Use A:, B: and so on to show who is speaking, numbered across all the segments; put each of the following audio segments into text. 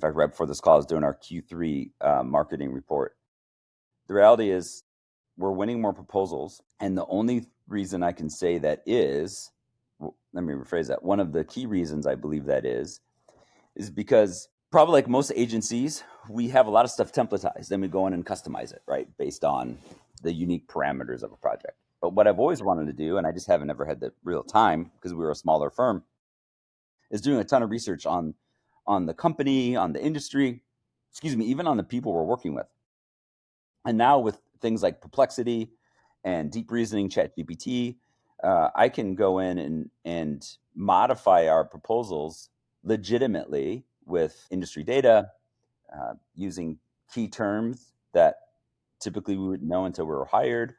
A: fact, right before this call, I was doing our Q3 marketing report. The reality is we're winning more proposals. And the only reason I can say that is, let me rephrase that. One of the key reasons I believe that is because probably like most agencies, we have a lot of stuff templatized. Then we go in and customize it, right? Based on the unique parameters of a project. But what I've always wanted to do, and I just haven't ever had the real time because we were a smaller firm, is doing a ton of research on the company, on the industry, excuse me, even on the people we're working with. And now with things like Perplexity and deep reasoning, ChatGPT, I can go in and modify our proposals legitimately with industry data, using key terms that typically we wouldn't know until we were hired,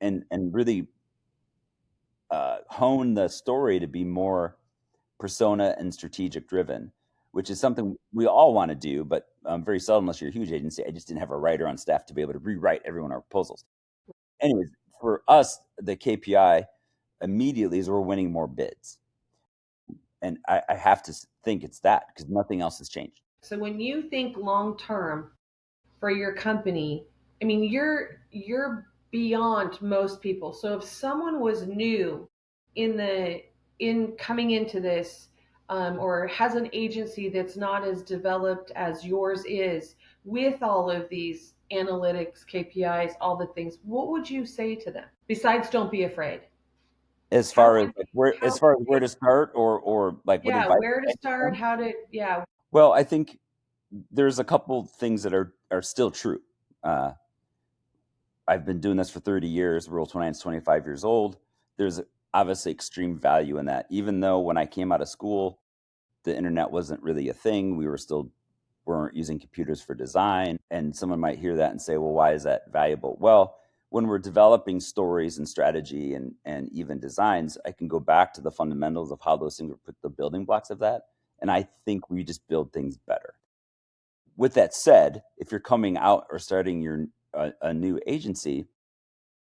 A: and really hone the story to be more persona and strategic driven, which is something we all want to do, but very seldom unless you're a huge agency. I just didn't have a writer on staff to be able to rewrite every one of our proposals. Anyways, for us, the KPI immediately is we're winning more bids. And I have to think it's that because nothing else has changed.
B: So when you think long term for your company, I mean you're beyond most people. So if someone was new in coming into this, or has an agency that's not as developed as yours is, with all of these analytics, KPIs, all the things, what would you say to them besides don't be afraid?
A: As
B: How
A: far as
B: can
A: like
B: how
A: where to start or like what
B: yeah,
A: advice
B: where to
A: would I give
B: start,
A: them?
B: how to yeah.
A: Well, I think there's a couple things that are still true. Uh, I've been doing this for 30 years. Rule 29 is 25 years old. There's obviously extreme value in that. Even though when I came out of school, the internet wasn't really a thing. We weren't using computers for design. And someone might hear that and say, well, why is that valuable? Well, when we're developing stories and strategy and even designs, I can go back to the fundamentals of how those things were put, the building blocks of that. And I think we just build things better. With that said, if you're coming out or starting a new agency,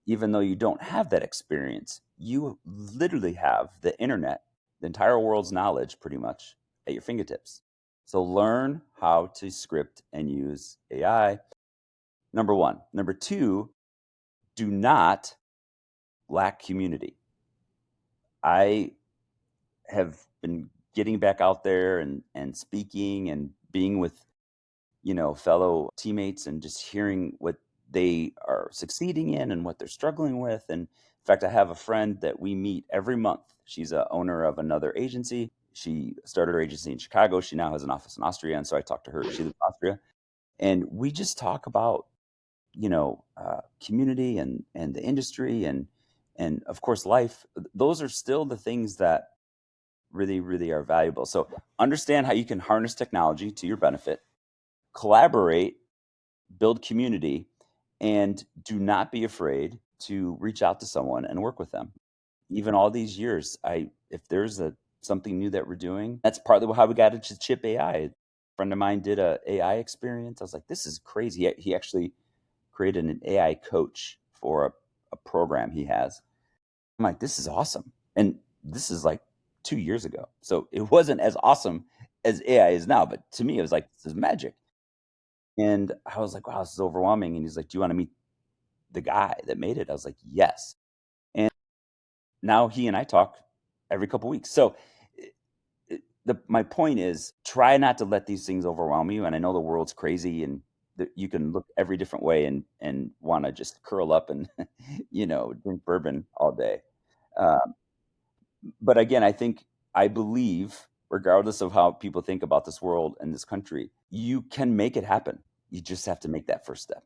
A: even though you don't have that experience, you literally have the internet, the entire world's knowledge pretty much at your fingertips. So learn how to script and use AI. Number one. Number two, do not lack community. I have been getting back out there and speaking and being with fellow teammates and just hearing what they are succeeding in and what they're struggling with. And in fact, I have a friend that we meet every month. She's a owner of another agency. She started her agency in Chicago. She now has an office in Austria. And so I talked to her. She lives in Austria. And we just talk about, community and the industry and of course life. Those are still the things that really, really are valuable. So understand how you can harness technology to your benefit, collaborate, build community, and do not be afraid to reach out to someone and work with them. Even all these years, if there's something new that we're doing, that's partly how we got into Chip AI. A friend of mine did a AI experience. I was like, this is crazy. He actually created an AI coach for a program he has. I'm like, this is awesome. And this is like 2 years ago. So it wasn't as awesome as AI is now, but to me, it was like, this is magic. And I was like, wow, this is overwhelming. And he's like, do you want to meet the guy that made it? I was like, yes. And now he and I talk every couple weeks. So my point is try not to let these things overwhelm you. And I know the world's crazy and you can look every different way and want to just curl up and, drink bourbon all day. Um, but again, I believe, regardless of how people think about this world and this country, you can make it happen. You just have to make that first step.